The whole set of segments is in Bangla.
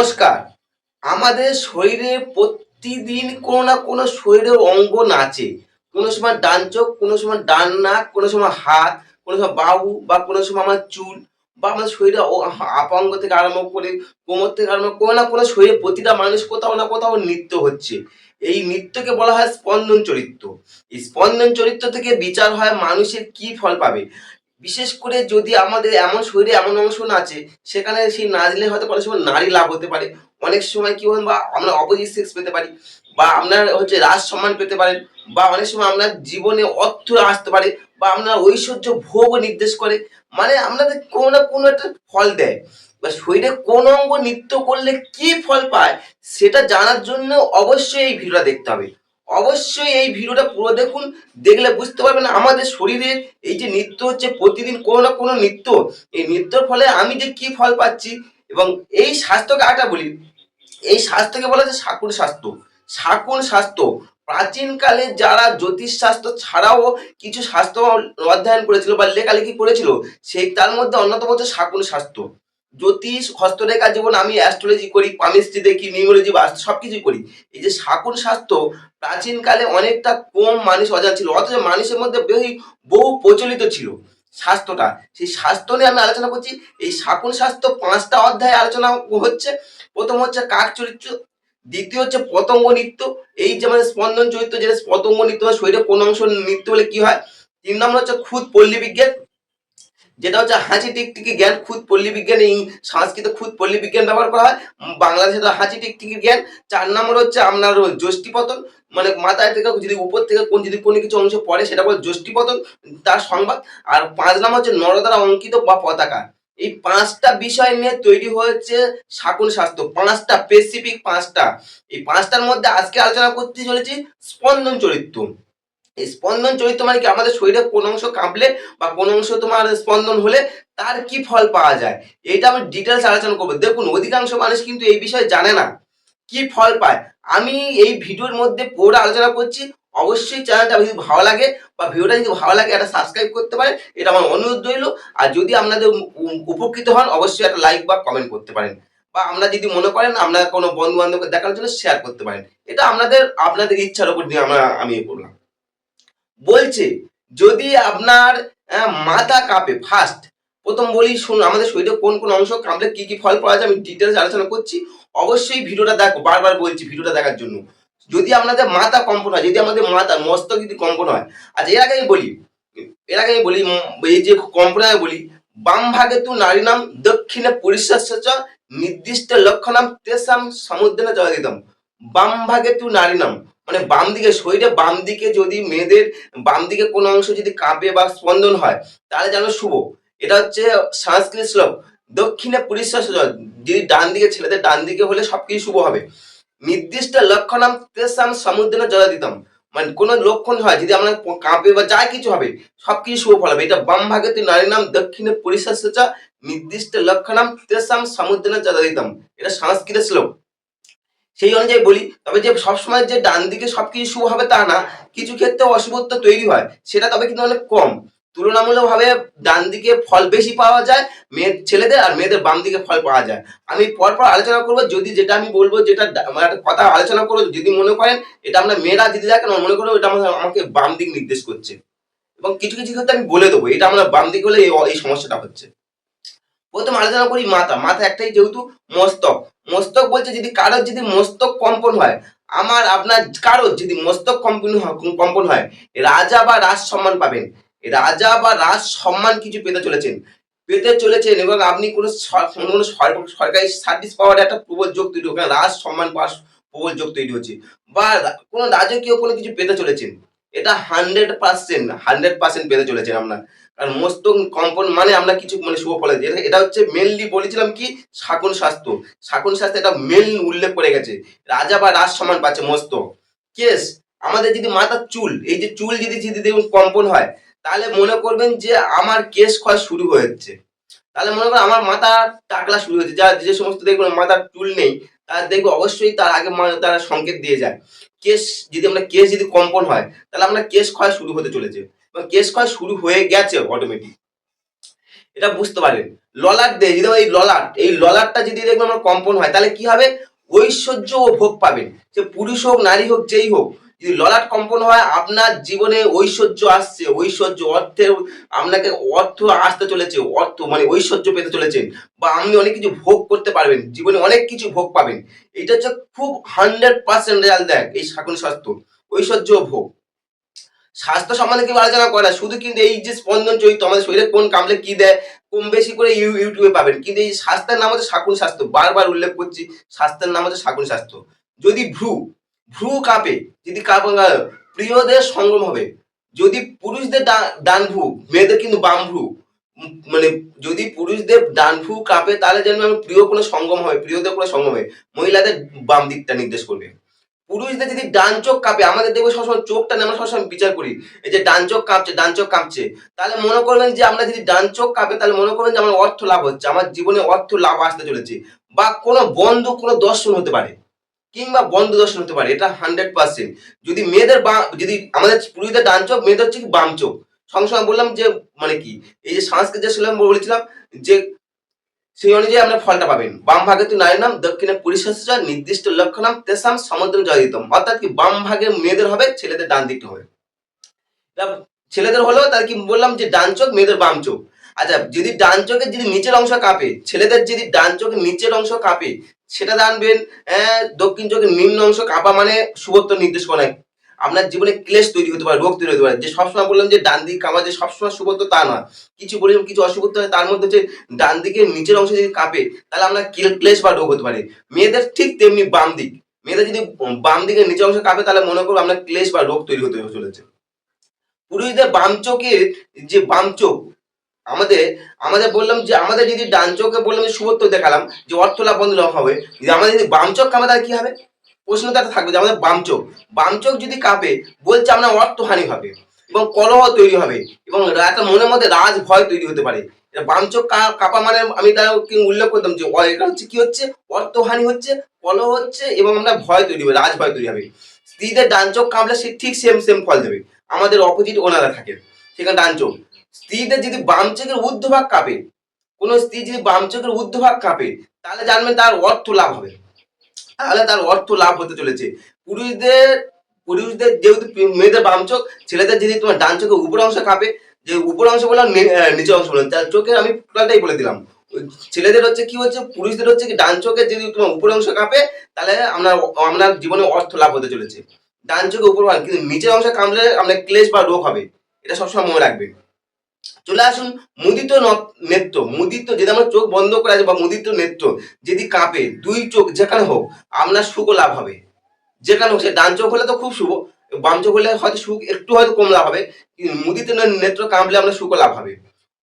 নমস্কার। আমাদের শরীরে প্রতিদিন কোনো না কোনো শরীরের অঙ্গ নাচে। কোনো সময় ডান চোখ, কোনো সময় ডান নাক, কোনো সময় হাত, কোনো সময় বাহু বা কোনো সময় আমার চুল বা আমাদের শরীরে আপাঙ্গ থেকে আরম্ভ করে কোমর থেকে আরম্ভ কোনো না কোনো শরীরে প্রতিটা মানুষ কোথাও না কোথাও নৃত্য হচ্ছে। এই নৃত্যকে বলা হয় স্পন্দন চরিত্র। এই স্পন্দন চরিত্র থেকে বিচার হয় মানুষের কি ফল পাবে। বিশেষ করে যদি আমাদের এমন শরীরে এমন অংশ নাচে, সেখানে সেই নাচলে হয়তো অনেক সময় নারী লাভ হতে পারে। অনেক সময় কি হয় বা আমরা অপোজিট সেক্স পেতে পারি বা আপনার হচ্ছে রাজ সম্মান পেতে পারেন বা অনেক সময় আপনার জীবনে অর্থ আসতে পারে বা আপনার ঐশ্বর্য ভোগও নির্দেশ করে। মানে আপনাদের কোনো না কোনো একটা ফল দেয়। বা শরীরে কোন অঙ্গ নৃত্য করলে কি ফল পায় সেটা জানার জন্য অবশ্যই এই ভিডিওটা দেখতে হবে। অবশ্যই এই ভিডিওটা পুরো দেখুন। দেখলে বুঝতে পারবেন আমাদের শরীরে এই যে নৃত্য হচ্ছে প্রতিদিন কোনো না কোনো নৃত্য, এই নৃত্যর ফলে আমি যে কি ফল পাচ্ছি এবং এই স্বাস্থ্যকে আরেকটা বলি, এই স্বাস্থ্যকে বলা হচ্ছে শাকুন স্বাস্থ্য। শাকুন স্বাস্থ্য প্রাচীনকালে যারা জ্যোতিষ শাস্ত্র ছাড়াও কিছু স্বাস্থ্য অধ্যয়ন করেছিল বা লেখালেখি করেছিল, সেই তার মধ্যে অন্যতম হচ্ছে শাকুন স্বাস্থ্য। জ্যোতিষ, হস্তরেখা, যেমন আমি অ্যাস্ট্রোলজি করি, পামিস্ট্রি দেখি, নিউমোলজি, বাস্তু সবকিছু করি। এই যে শাকুন স্বাস্থ্য প্রাচীনকালে অনেকটা কম মানুষ অজানা ছিল, অথচ মানুষের মধ্যে বহু প্রচলিত ছিল স্বাস্থ্যটা। সেই স্বাস্থ্য নিয়ে আমি আলোচনা করছি। এই শাকুন স্বাস্থ্য 5টা অধ্যায়ে আলোচনা হচ্ছে। প্রথম হচ্ছে কাক চরিত্র, দ্বিতীয় হচ্ছে পতঙ্গ নৃত্য, এই যে মানে স্পন্দন চরিত্র যেটা পতঙ্গ নৃত্য হয়, শরীরে কোন অংশ নৃত্য হলে কি হয়। 3 নম্বর হচ্ছে খুদ পল্লী বিজ্ঞান, যেটা হচ্ছে হাঁচি টিকটিকি জ্ঞান। খুদ পল্লী বিজ্ঞান, এই সংস্কৃতে খুদ পল্লী বিজ্ঞান ব্যবহার করা হয়, বাংলাদেশে তো হাঁচি টিকটিকি জ্ঞান। 4 নম্বর হচ্ছে আপনার যষ্টিপতন, মানে মাথায় থেকে যদি উপর থেকে যদি কোনো কিছু অংশ পড়ে সেটা বলে যষ্টিপতন, তার সংবাদ। আর 5 নম্বর হচ্ছে নরদ্বারা অঙ্কিত বা পতাকা। এই 5টা বিষয় নিয়ে তৈরি হয়েছে শাকুন স্বাস্থ্য। 5টা স্পেসিফিক, 5টা। এই 5টার মধ্যে আজকে আলোচনা করতে চলেছি স্পন্দন চরিত্র। এই স্পন্দন চরিত্র মানে কি, আমাদের শরীরে কোন অংশ কাঁপলে বা কোন অংশ তোমার স্পন্দন হলে তার কি ফল পাওয়া যায়, এটা আমি ডিটেলস আলোচনা করবো। দেখুন, অধিকাংশ মানুষ কিন্তু এই বিষয়ে জানে না কি ফল পায়। আমি এই ভিডিওর মধ্যে পুরো আলোচনা করছি। অবশ্যই চ্যানেলটা যদি ভালো লাগে বা ভিডিওটা যদি ভালো লাগে একটা সাবস্ক্রাইব করতে পারেন, এটা আমার অনুরোধ রইল। আর যদি আপনাদের উপকৃত হন অবশ্যই একটা লাইক বা কমেন্ট করতে পারেন, বা আমরা যদি মনে করেন আপনার কোনো বন্ধু বান্ধবকে দেখানোর জন্য শেয়ার করতে পারেন। এটা আপনাদের ইচ্ছার উপর দিয়ে আমি করলাম। বলছে যদি আপনার মাথা কাঁপে, ফার্স্ট প্রথম বলি শুনুন, আমাদের শরীরে কোন কোন অংশ কাঁপলে কি কি ফল পাওয়া যায় আমি ডিটেলস আলোচনা করছি। অবশ্যই ভিডিওটা দেখো, বারবার বলছি ভিডিওটা দেখার জন্য। যদি আপনাদের মাথা কম্পন হয়, যদি আমাদের মাথা মস্তক যদি কম্পন হয়, আচ্ছা এর আগে আমি বলি এই যে কম্পন আমি বলি, বাম ভাগে তু নারীনাম দক্ষিণে পুরুষস্য নির্দিষ্ট লক্ষণাম তেসাম সমুদ্রে জয় দিতাম। বাম ভাগে তু নারীনাম মানে বাম দিকে, শরীরে বাম দিকে যদি মেয়েদের বাম দিকে কোনো অংশ যদি কাঁপে বা স্পন্দন হয় তাহলে যেন শুভ। এটা হচ্ছে সংস্কৃত শ্লোক। দক্ষিণে পুরুষস্য, যদি ডান দিকে, ছেলেদের ডান দিকে হলে সবকিছু শুভ হবে। নির্দিষ্ট লক্ষণাম তেসাম সমুদ্রে জয় দিতাম, মানে কোনো লক্ষণ হয় যদি আমরা কাঁপে বা যা কিছু হবে সবকিছু শুভ ফল হবে। এটা বাম ভাগে তুই নারী নাম দক্ষিণে পুরুষস্য নির্দিষ্ট লক্ষণাম তেসাম সমুদ্রে জয় দিতাম। এটা সংস্কৃত শ্লোক, সেই অনুযায়ী বলি। তবে যে সবসময় যে ডান দিকে সবকিছু শুভ হবে তা না, কিছু ক্ষেত্রে অশুভত্ব তৈরি হয়, সেটা তবে কিন্তু অনেক কম। তুলনামূলকভাবে ডান দিকে ফল বেশি পাওয়া যায় ছেলেদের, আর মেয়েদের বাম দিকে ফল পাওয়া যায়। আমি পরপর আলোচনা করবো। যদি যেটা আমি বলবো, যেটা মানে একটা কথা আলোচনা করবো, যদি মনে করেন এটা আমরা মেয়েরা যদি দেখেন মনে করবো এটা আমাকে বাম দিক নির্দেশ করছে, এবং কিছু কিছু ক্ষেত্রে আমি বলে দেবো এটা আমরা বাম দিক হলে এই সমস্যাটা হচ্ছে। প্রথম আলোচনা করি মাথা। মাথা একটাই যেহেতু, মস্তক। মস্তক বলছে যদি কারোর যদি মস্তক কম্পন হয়, আমার আপনার কারোর যদি মস্তক কম্পন হয়, রাজা বা রাজ সম্মান পাবেন। রাজা বা রাজ সম্মান কিছু পেতে চলেছেন এবং আপনি কোনো সরকারি সার্ভিস পাওয়ার একটা প্রবল যোগ তৈরি, ওখানে রাজ সম্মান পাওয়ার প্রবল যোগ তৈরি হচ্ছে, বা কোনো রাজকীয় কোনো কিছু পেতে চলেছেন। এটা 100% পেতে চলেছেন আপনার। কারণ মস্তক কম্পন মানে আমরা কিছু মানে শুভ ফল, এটা হচ্ছে মেনলি বলেছিলাম কি শাকুন স্বাস্থ্য। শাকুন স্বাস্থ্য এটা মেন উল্লেখ করে গেছে। রাজা বা রাজ সমান পাচ্ছে মস্তক। কেস, আমাদের যদি মাথার চুল, এই যে চুল যদি যদি দেখুন কম্পন হয়, তাহলে মনে করবেন যে আমার কেশ ক্ষয় শুরু হয়েছে। তাহলে মনে করেন আমার মাথা টাকলা শুরু হয়েছে। যারা যে সমস্ত দেখবেন মাথার চুল নেই, তারা দেখবে অবশ্যই তার আগে তারা সংকেত দিয়ে যায়। কেশ যদি কম্পন হয় তাহলে আমরা কেশ ক্ষয় শুরু হতে চলেছে, এবং কেশ ক্ষয় শুরু হয়ে গেছে অটোমেটিক, এটা বুঝতে পারেন। ললাট দিয়ে যদি এই ললাটটা যদি দেখবেন আমার কম্পন হয়, তাহলে কি হবে? ঐশ্বর্য ও ভোগ পাবেন। সে পুরুষ হোক নারী হোক যেই হোক, যদি ললাট কম্পন হয় আপনার জীবনে ঐশ্বর্য আসছে, ঐশ্বর্য অর্থের, আপনাকে অর্থ আসতে চলেছে, অর্থ মানে ঐশ্বর্য পেতে চলেছেন, বা আপনি অনেক কিছু ভোগ করতে পারবেন, জীবনে অনেক কিছু ভোগ পাবেন। এটা হচ্ছে খুব 100% রেজাল্ট দেয় এই শাকুন স্বাস্থ্য, ঐশ্বর্য ও ভোগ। স্বাস্থ্য সম্বন্ধে কেউ আলোচনা করে না, শুধু কিন্তু এই যে স্পন্দন চরিত্র আমাদের শরীরে কোন কামড়ে কি দেয় কম বেশি করে ইউটিউবে পাবেন, কিন্তু এই স্বাস্থ্যের নাম হচ্ছে শাকুন স্বাস্থ্য, বারবার উল্লেখ করছি, স্বাস্থ্যের নাম হচ্ছে শাকুন স্বাস্থ্য। যদি ভ্রু ভ্রু কাঁপে, যদি প্রিয়দের সঙ্গম হবে, যদি পুরুষদের ডান ভ্রু, মেয়েদের কিন্তু বাম ভ্রু, মানে যদি পুরুষদের ডান ভ্রু কাঁপে তাহলে যেন প্রিয় কোনো সঙ্গম হবে, প্রিয়দের কোনো সঙ্গম হবে, মহিলাদের বাম দিকটা নির্দেশ করবে। পুরুষদের যদি ডান চোখ কাঁপে, আমাদের দেখবো সবসময় চোখটা নিয়ে আমরা সবসময় বিচার করি, এই যে ডান চোখ কাঁপছে, ডান চোখ কাঁপছে, তাহলে মনে করবেন যে আমরা যদি ডান চোখ কাঁপে তাহলে মনে করবেন যে আমার অর্থ লাভ হচ্ছে, আমার জীবনে অর্থ লাভ আসতে চলেছে, বা কোনো বন্ধু কোনো দর্শন হতে পারে, কিংবা বন্ধু দর্শন হতে পারে, এটা 100%। যদি মেয়েদের যদি আমাদের পুরুষদের ডান চোখ, মেয়েদের হচ্ছে কি বাম চোখ, সঙ্গে সঙ্গে বললাম যে মানে কি, এই যে সংস্কৃত যে বলেছিলাম যে সেই অনুযায়ী আমরা ফলটা পাবেন। বাম ভাগে তো নারী নাম, দক্ষিণে পুরুষের নির্দিষ্ট লক্ষ্য নাম তেসাম সমুদ্র জয় দিতম, অর্থাৎ কি বাম ভাগে মেয়েদের হবে, ছেলেদের ডান দিকটা হবে। ছেলেদের হলো তার কি বললাম যে ডান চোখ, মেয়েদের বাম চোখ। আচ্ছা, যদি ডান চোখের যদি নিচের অংশ কাঁপে, ছেলেদের যদি ডান চোখের নিচের অংশ কাঁপে, সেটা জানবেন দক্ষিণ চোখের নিম্ন অংশ কাঁপা মানে শুভত্ব নির্দেশ করে। আপনার জীবনে ক্লেশ তৈরি হতে পারে, রোগ তৈরি হতে পারে, যে সবসময় বললাম যে ডান দিক কাঁপা যে সবসময় শুভত্ব তা নয়, কিছু বললাম কিছু অশুভত্ব হয়, তার মধ্যে হচ্ছে ডান দিকের নিচের অংশ যদি কাঁপে তাহলে আপনার ক্লেশ বা রোগ হতে পারে। মেয়েদের ঠিক তেমনি বাম দিক, মেয়েদের যদি বাম দিকের নিচের অংশ কাঁপে তাহলে মনে করবো আপনার ক্লেশ বা রোগ তৈরি হতে চলেছে। পুরুষদের বাম চোখের যে বাম চোখ, আমাদের আমাদের বললাম যে আমাদের যদি ডান চোখে বললাম যে শুভত্ব দেখালাম যে অর্থ লাভ বন্ধ লাভ হবে, যদি আমাদের যদি বাম চোখ কাঁপে তাহলে কি হবে? প্রশ্নটা থাকবে যে আমাদের বাম চোখ যদি কাঁপে বলছে আমরা অর্থহানি হবে এবং কলহ তৈরি হবে এবং একটা মনের মধ্যে রাজ ভয় তৈরি হতে পারে। বাম চোখ কাঁপা মানে আমি তার উল্লেখ করতাম যে এটা হচ্ছে কি হচ্ছে, অর্থহানি হচ্ছে, কলহ হচ্ছে এবং আমরা ভয় তৈরি হবে, রাজ ভয় তৈরি হবে। স্ত্রীদের ডান চোখ কাঁপলে সে ঠিক সেম ফল দেবে, আমাদের অপোজিট ওনারা থাকে সেখানে ডান চোখ। স্ত্রীদের যদি বাম চোখের ঊর্ধ্বভাগ কাঁপে, কোন স্ত্রী যদি বাম চোখের ঊর্ধ্বভাগ কাঁপে তাহলে জানবেন তার অর্থ লাভ হবে, তাহলে তার অর্থ লাভ হতে চলেছে। পুরুষদের পুরুষদের যেহেতু মেয়েদের বাম চোখ, ছেলেদের যদি তোমার ডান চোখের উপর অংশ কাঁপে, যে উপর অংশ বললাম নিচের অংশ বললাম, তার চোখে আমি টোটালটাই বলে দিলাম। ছেলেদের হচ্ছে কি হচ্ছে, পুরুষদের হচ্ছে কি ডান চোখে যদি তোমার উপর অংশ কাঁপে তাহলে আপনার জীবনে অর্থ লাভ হতে চলেছে, ডান চোখে উপর, কিন্তু নিচের অংশ কামলে আপনার ক্লেশ বা রোগ হবে, এটা সবসময় মনে রাখবেন। চলে আসুন মুদিত নেত্র। মুদিত যদি আমরা চোখ বন্ধ করে আছে বা মুদিত নেত্র যদি কাঁপে, দুই চোখ যেখানে হোক আপনার সুখ লাভ হবে, যেখানে হোক। সে ডান চোখ হলে তো খুব শুভ, বাম চোখ হলে হয়তো সুখ একটু হয়তো কম লাভ হবে, কিন্তু মুদিত নেত্র কাঁপলে আপনার সুখ লাভ হবে।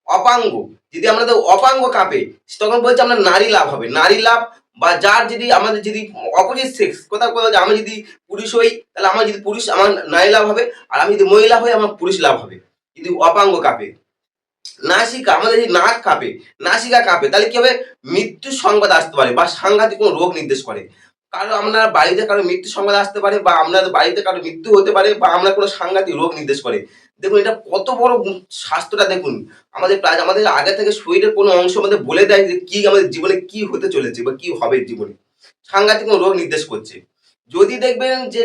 অপাঙ্গ যদি আমাদের অপাঙ্গ কাঁপে তখন বলছে আমরা নারী লাভ হবে, নারী লাভ, বা যার যদি আমাদের যদি অপোজিট সেক্স, কোথাও আমি যদি পুরুষ হই তাহলে আমার যদি পুরুষ আমার নারী লাভ হবে, আর আমি যদি মহিলা হই আমার পুরুষ লাভ হবে যদি অপাঙ্গ কাঁপে। নাসিকা, আমাদের যদি নাক কাঁপে, নাসিকা কাঁপে তাহলে কি হবে? মৃত্যুর সংবাদ আসতে পারে বা সাংঘাতিক কোনো রোগ নির্দেশ করে। কারো আপনার বাড়িতে কারো মৃত্যুর সংবাদ আসতে পারে, বা আপনার বাড়িতে কারো মৃত্যু হতে পারে, বা আমরা কোনো সাংঘাতিক রোগ নির্দেশ করে। দেখুন এটা কত বড় স্বাস্থ্যটা, দেখুন আমাদের প্রায় আমাদের আগে থেকে শরীরের কোনো অংশ আমাদের বলে দেয় যে কি আমাদের জীবনে কি হতে চলেছে বা কি হবে জীবনে, সাংঘাতিক কোনো রোগ নির্দেশ করছে। যদি দেখবেন যে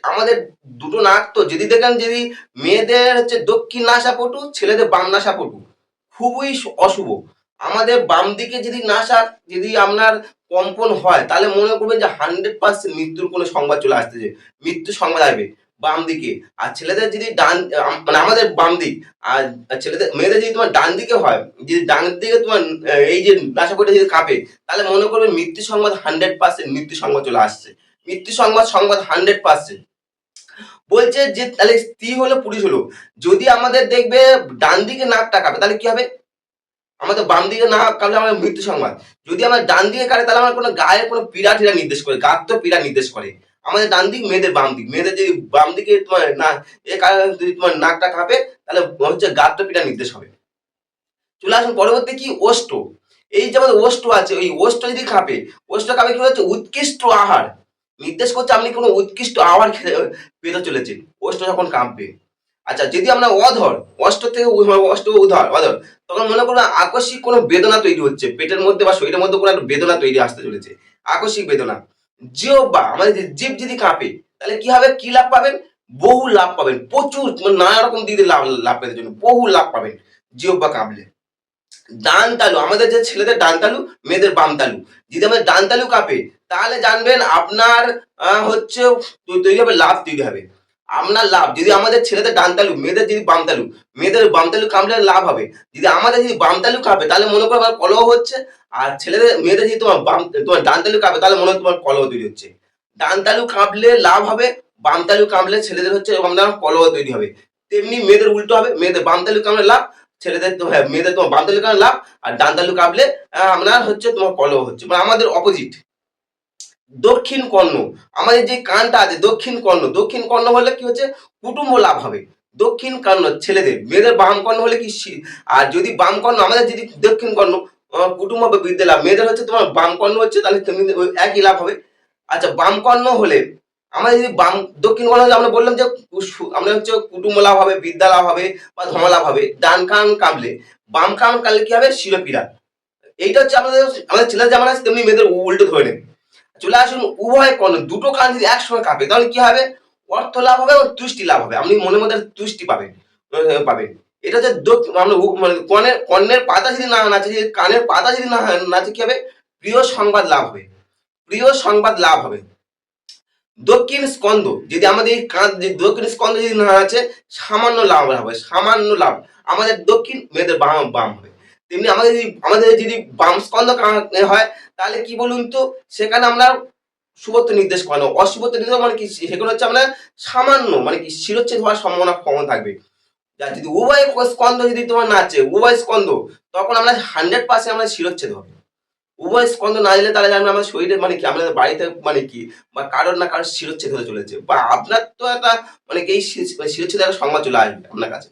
আমাদের দুটো নাক, তো যদি দেখেন যদি মেয়েদের হচ্ছে দক্ষিণ নাসাপটু, ছেলেদের বাম নাসাপটু, খুবই অশুভ। আমাদের বাম দিকে যদি নাসা যদি আপনার কম্পন হয় তাহলে মনে করবেন যে 100% মৃত্যুর কোনো সংবাদ চলে আসতেছে, মৃত্যুর সংবাদ আসবে বাম দিকে। আর ছেলেদের যদি ডান মানে আমাদের বাম দিক, আর ছেলেদের মেয়েদের যদি তোমার ডান দিকে হয়, যদি ডান দিকে তোমার এই যে নাসাপটে যদি কাঁপে তাহলে মনে করবে মৃত্যু সংবাদ 100% মৃত্যু সংবাদ চলে আসছে, মৃত্যু সংবাদ 100%। বলছে যে তাহলে স্ত্রী হলো পুরুষ হলো, যদি আমাদের দেখবে ডান দিকে নাকটা কাঁপে তাহলে কি হবে? আমাদের বাম দিকে না কাটলে আমার মৃত্যু সংবাদ। যদি আমার ডান দিকে কাটে তাহলে আমার কোনো গায়ের কোনো পীড়া টিড়া নির্দেশ করে, গাত্র পীড়া নির্দেশ করে। আমাদের ডান দিক, মেয়েদের বাম দিক। মেয়েদের যদি বাম দিকে তোমার না যদি তোমার নাকটা কাঁপে তাহলে হচ্ছে গাত্র পীড়া নির্দেশ হবে। চলে আসুন পরবর্তী কি, ওষ্ঠ। এই যে আমাদের ওষ্ঠ আছে, ওই ওষ্ঠ যদি কাঁপে, ওষ্ঠ কাঁপে কি হচ্ছে? উৎকৃষ্ট আহার নির্দেশ করছে, আপনি কোনো উৎকৃষ্ট আহার পেতে চলেছেন ওষ্ঠ যখন কাঁপবে। আচ্ছা যদি আমরা অধর, অষ্ট থেকে অষ্ট উধর অধর, তখন মনে করো আকস্মিক কোনো বেদনা তৈরি হচ্ছে পেটের মধ্যে বা শরীরের মধ্যে কোনো একটা বেদনা তৈরি আসতে চলেছে, আকস্মিক বেদনা। জিহ্বা আমাদের যে জিভ যদি কাঁপে তাহলে কি হবে, কি লাভ পাবেন, বহু লাভ পাবেন, প্রচুর মানে নানা রকম দিকে লাভ লাভ পেতে জন্য বহু লাভ পাবেন জিহ্বা কাঁপলে। ডান তালু আমাদের যে ছেলেদের ডান তালু, মেয়েদের বাম তালু, যদি আমাদের ডান তালু কাঁপে তাহলে জানবেন আপনার হচ্ছে তৈরি হবে লাভ তৈরি হবে, আপনার লাভ। যদি আমাদের ছেলেদের ডান তালু, মেয়েদের যদি বাম তালু, মেয়েদের বাম তালু কামড়ে লাভ হবে। যদি আমাদের যদি বাম তালু কাঁপে তাহলে মনে করো আমার কলহ হচ্ছে, আর ছেলেদের মেয়েদের যদি তোমার ডান তালু কাঁপে তাহলে মনে হয় তোমার কলহ তৈরি হচ্ছে। ডান তালু কাঁপলে লাভ হবে, বাম তালু কাঁপলে ছেলেদের হচ্ছে আপনার কলহ তৈরি হবে। তেমনি মেয়েদের উল্টো হবে, মেয়েদের বাম তালু কামড়ে লাভ, ছেলেদের তো হ্যাঁ মেয়েদের তোমার বাম তালু কামড়ে লাভ, আর ডান তালু কাঁপলে আপনার হচ্ছে তোমার কলহ হচ্ছে, মানে আমাদের অপোজিট। দক্ষিণ কর্ণ আমাদের যে কানটা আছে দক্ষিণ কর্ণ, দক্ষিণ কর্ণ হলে কি হচ্ছে, কুটুম্ব লাভ হবে। দক্ষিণ কর্ণ ছেলেদের, মেয়েদের বাম কর্ণ হলে কি আর যদি বাম কর্ণ আমাদের যদি দক্ষিণ কর্ণ কুটুম্ব বা বিদ্যা লাভ, মেয়েদের হচ্ছে তোমার বাম কর্ণ হচ্ছে তাহলে তুমি একই লাভ হবে। আচ্ছা বাম কর্ণ হলে আমাদের যদি বাম দক্ষিণ কর্ণ হলে আমরা বললাম যে আমরা হচ্ছে কুটুম্ব লাভ হবে, বিদ্যা লাভ হবে বা ধর্ম লাভ হবে। ডান কান কামলে, বাম কান কামলে কি হবে, শিরোপীড়া। এইটা হচ্ছে আমাদের আমাদের ছেলেদের যেমন আছে তেমনি মেয়েদের উল্টো ধরে নেবে। চলে আসুন উভয় কর্ণ, দুটো কান যদি একসঙ্গে কাঁপে তাহলে কি হবে, অর্থ লাভ হবে এবং তুষ্টি লাভ হবে, আপনি মনের মধ্যে তুষ্টি পাবেন পাবেন। এটা হচ্ছে আমরা মানে কর্ণের পাতা যদি না নাচে, যদি কানের পাতা যদি না নাচে কি হবে, প্রিয় সংবাদ লাভ হবে, প্রিয় সংবাদ লাভ হবে। দক্ষিণ স্কন্ধ যদি আমাদের এই কাঁধ দক্ষিণ স্কন্ধ যদি না আছে সামান্য লাভ হবে, সামান্য লাভ। আমাদের দক্ষিণ, মেয়েদের বাম বাম হবে। তেমনি আমাদের যদি বাম স্কন্ধ হয় তাহলে কি বলুন তো, সেখানে আমরা শুভত্ব নির্দেশ করানো, অশুভত্ব নির্দেশ মানে কি, সেখানে হচ্ছে আমরা সামান্য মানে কি শিরোচ্ছেদ হওয়ার সম্ভাবনা কম থাকবে। আর যদি উভয় স্কন্ধ যদি তোমার নাচে, উভয় স্কন্ধ, তখন আমরা 100% আমরা শিরোচ্ছেদ হবে। উভয় স্কন্ধ না দিলে তাহলে জানবে আমার শরীরে মানে কি, আমাদের বাড়িতে মানে কি, বা কারোর না কারোর শিরোচ্ছেদ হতে চলেছে, বা আপনার তো একটা মানে কি এই শিরোচ্ছেদের একটা সংবাদ চলে আসবে আপনার কাছে।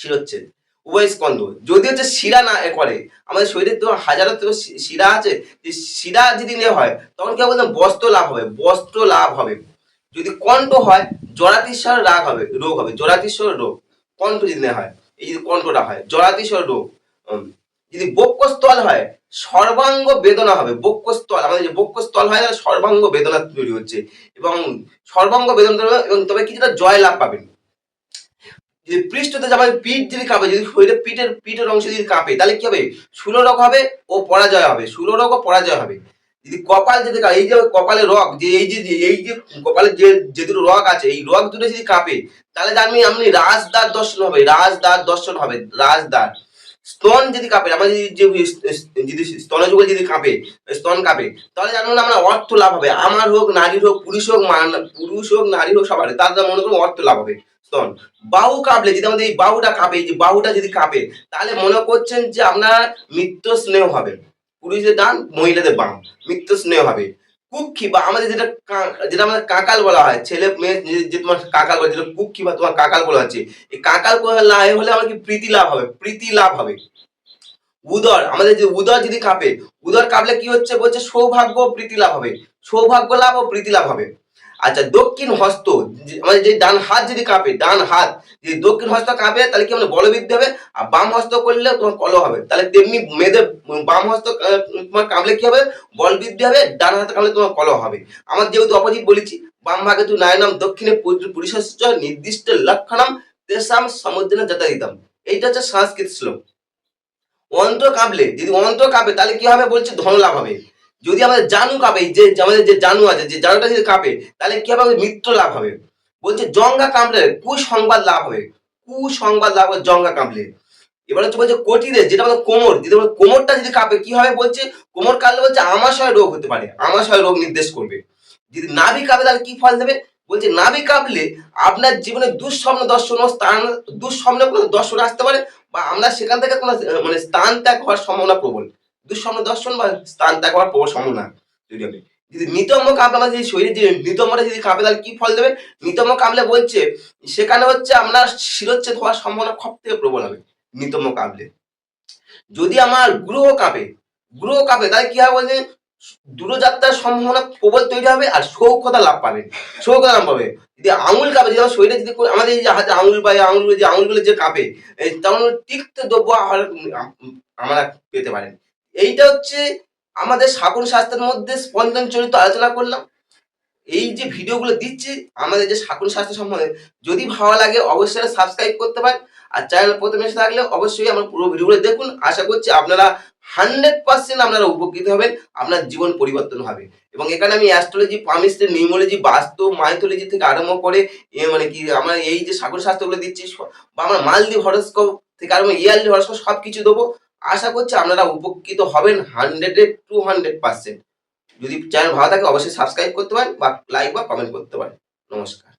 শিরোচ্ছেদ উভয় স্কন্ধ যদি হচ্ছে শিরা না করে, আমাদের শরীরে তো হাজারো তো শিরা আছে, যে শিরা যদি নেওয়া হয় তখন কি বলতাম বস্ত্র লাভ হবে, বস্ত্র লাভ হবে। যদি কণ্ঠ হয় জরাতিস্বর রাগ হবে, রোগ হবে, জরাতিস্বর রোগ। কণ্ঠ যদি নেওয়া হয়, এই যদি কণ্ঠটা হয় জরাতিস্বর রোগ। যদি বক্ষস্থল হয় সর্বাঙ্গ বেদনা হবে, বক্ষস্থল আমাদের যে বক্ষস্থল হয় সর্বাঙ্গ বেদনা তৈরি হচ্ছে, এবং সর্বাঙ্গ বেদনা এবং তবে কিছুটা জয় লাভ পাবেন। যদি পৃষ্ঠতে যাবে, পিঠ যদি কাঁপে, যদি শরীরে পিঠের অংশ যদি কাঁপে তাহলে কি হবে, শূলরোগ হবে ও পরাজয় হবে, শূলরোগ ও পরাজয় হবে। যদি কপাল যদি এই যে কপালের রগ যে এই যে কপালের যে দুটো রগ আছে এই রগ দুটো যদি কাঁপে তাহলে জানবি আপনি রাজদ্বার দর্শন হবে, রাজদ্বার দর্শন হবে, রাজদ্বার। স্তন যদি কাঁপে, আমাদের যদি স্তনযুগল যদি কাঁপে, স্তন কাঁপে, তাহলে জানবেন আমরা অর্থ লাভ হবে। আমার হোক, নারীর হোক, পুরুষ হোক, নারীর হোক, সবার তার মনে করুন অর্থ লাভ হবে। স্তন বাহু কাঁপলে, যদি আমাদের এই বাহুটা কাঁপে, এই যে বাহুটা যদি কাঁপে তাহলে মনে করছেন যে আপনার মিত্র স্নেহ হবে। পুরুষদের ডান, মহিলাদের বাম, মিত্র স্নেহ হবে। কুক্ষি বা আমাদের যেটা আমাদের কাকাল বলা হয়, ছেলে মেয়ে যে তোমার কাকাল বলে, যেটা কুক্ষি বা তোমার কাকাল বলা হচ্ছে, এই কাকাল হলে আমার কি প্রীতি লাভ হবে, প্রীতি লাভ হবে। উদর আমাদের যে উদর যদি কাঁপে, উদর কাঁপলে কি হচ্ছে বলছে, সৌভাগ্য প্রীতি লাভ হবে, সৌভাগ্য লাভ ও প্রীতি লাভ হবে। আচ্ছা দক্ষিণ হস্ত আমাদের যে ডান হাত যদি কাঁপে, ডান হাত যদি দক্ষিণ হস্ত কাঁপে তাহলে কি আমাদের বলবৃদ্ধি হবে, আর বাম হস্ত করলে তোমার কলহ হবে। তাহলে তেমনি মেয়েদের বাম হস্ত তোমার কাঁপলে কি হবে, বল বৃদ্ধি হবে, ডান হাতে কাঁপলে তোমার কলহ হবে। আমার যেহেতু অপোজিট বলেছি, বাম ভাগে তু নায়নাম, দক্ষিণে পুরুষস্য নির্দিষ্ট লক্ষণম তেসাম সমুদ্রে যথা দিতাম। এইটা হচ্ছে সংস্কৃত শ্লোক। অন্তর কাঁপলে, যদি অন্তর কাঁপে তাহলে কি হবে বলছে, ধন লাভ হবে। যদি আমাদের জানু কাঁপে, যে আমাদের যে জানু আছে, যে জানুটা যদি কাঁপে তাহলে কি হবে, মিত্র লাভ হবে। বলছে জঙ্গা কাঁপলে কুসংবাদ লাভ হবে, কুসংবাদ লাভ হবে জঙ্গা কাঁপলে। এবার হচ্ছে বলছে কটিরে, যেটা আমাদের কোমর, যদি আমাদের কোমরটা যদি কাঁপে কি হবে বলছে, কোমর কাঁপলে বলছে আমাশয় রোগ হতে পারে, আমাশয় রোগ নির্দেশ করবে। যদি নাভি কাঁপে তাহলে কি ফল দেবে বলছে, নাভি কাঁপলে আপনার জীবনে দুঃস্বপ্ন দর্শন ও স্থান, দুঃস্বপ্নে কোনো দর্শন আসতে পারে, বা আমরা সেখান থেকে কোনো মানে স্থান ত্যাগ হওয়ার সম্ভাবনা প্রবল, দুঃস্বপ্ন দর্শন বা স্থান ত্যাগ হওয়ার প্রবল সম্ভাবনা তৈরি হবে। যদি নিতম্ব কাঁপলে, আমাদের যে শরীরে যে নিতম্বটা যদি কাঁপে তাহলে কি ফল দেবে, নিতম্ব কাঁপলে বলছে সেখানে হচ্ছে আপনার শিরোচ্ছেদ হওয়ার সম্ভাবনা সব থেকে প্রবল হবে নিতম্ব কাঁপলে। যদি আমার গ্রহ কাঁপে, গ্রহ কাঁপে তাহলে কি হবে বলছে, দূরযাত্রার সম্ভাবনা প্রবল তৈরি হবে আর সৌখ্যতা লাভ পাবেন, সৌখ্যতা লাভ পাবে। যদি আঙুল কাঁপে, যদি আমার শরীরে যদি আমাদের এই যে হাতে আঙুল বা আঙুলগুলো যে আঙুলগুলো যে কাঁপে, তেমন তিক্ত দ্রব্য আমরা পেতে পারেন। এইটা হচ্ছে আমাদের শাকুন শাস্ত্রের মধ্যে স্পন্দন চরিত্র আলোচনা করলাম। এই যে ভিডিওগুলো দিচ্ছি আমাদের যে শাকুন শাস্ত্র সম্বন্ধে, যদি ভালো লাগে অবশ্যই সাবস্ক্রাইব করতে পারেন। আর চ্যানেল প্রথমে এসে থাকলে অবশ্যই আমার পুরো ভিডিওগুলো দেখুন। আশা করছি আপনারা 100% আপনারা উপকৃত হবেন, আপনার জীবন পরিবর্তন হবে। এবং এখানে আমি অ্যাস্ট্রোলজি, পামিস্ট্রি, নিউমোলজি, বাস্তু, মাইথোলজি থেকে আরম্ভ করে মানে কি আমরা এই যে শাকুন শাস্ত্রগুলো দিচ্ছি বা আমরা মান্থলি হরোস্কোপ থেকে আরম্ভ ইয়ারলি হরোস্কোপ সব কিছু দেবো। আশা করছি আপনারা উপকৃত হবেন 100-200%। যদি চ্যানেল ভালো থাকে অবশ্যই সাবস্ক্রাইব করতে পারেন বা লাইক বা কমেন্ট করতে পারেন। নমস্কার।